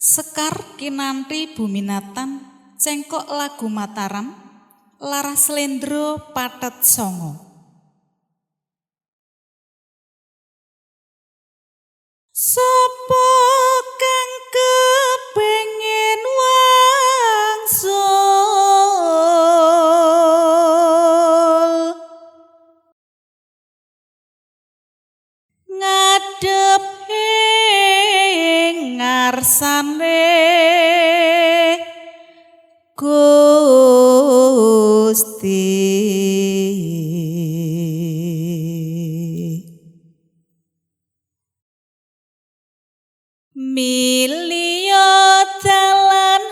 Sekar kinanthi buminatan cengkok lagu Mataram Laras Slendro Pathet Sanga. Sapa kang kepengin wangsul ngadhep ing ngarsane Gusti. Milya dalan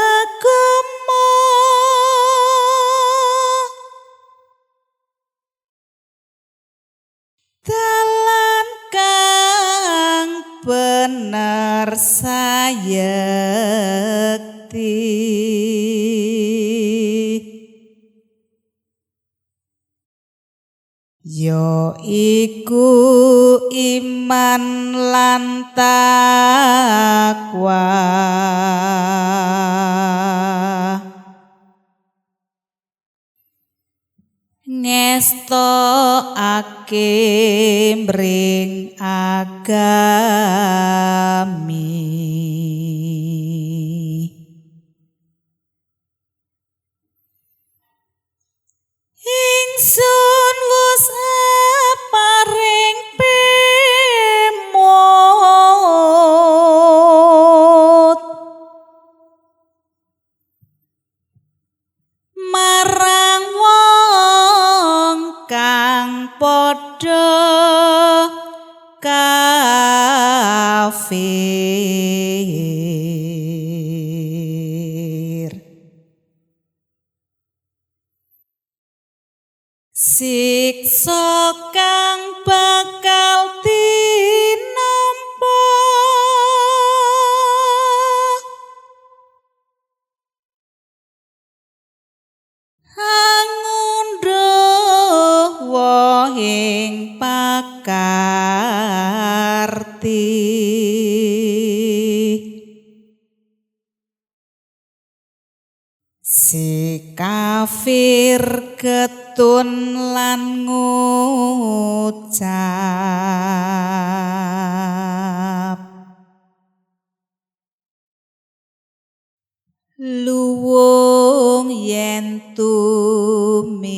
agama dalan kang bener sayekti ya iku iman lan takwa. Ngestokake mring agami ingsun wus paring pemut marang wong kang padha kafir. Siksa kang bakal tinampa angundhuh wohing pakarti. Si kafir ketun lan ngucap luwung yen tumitah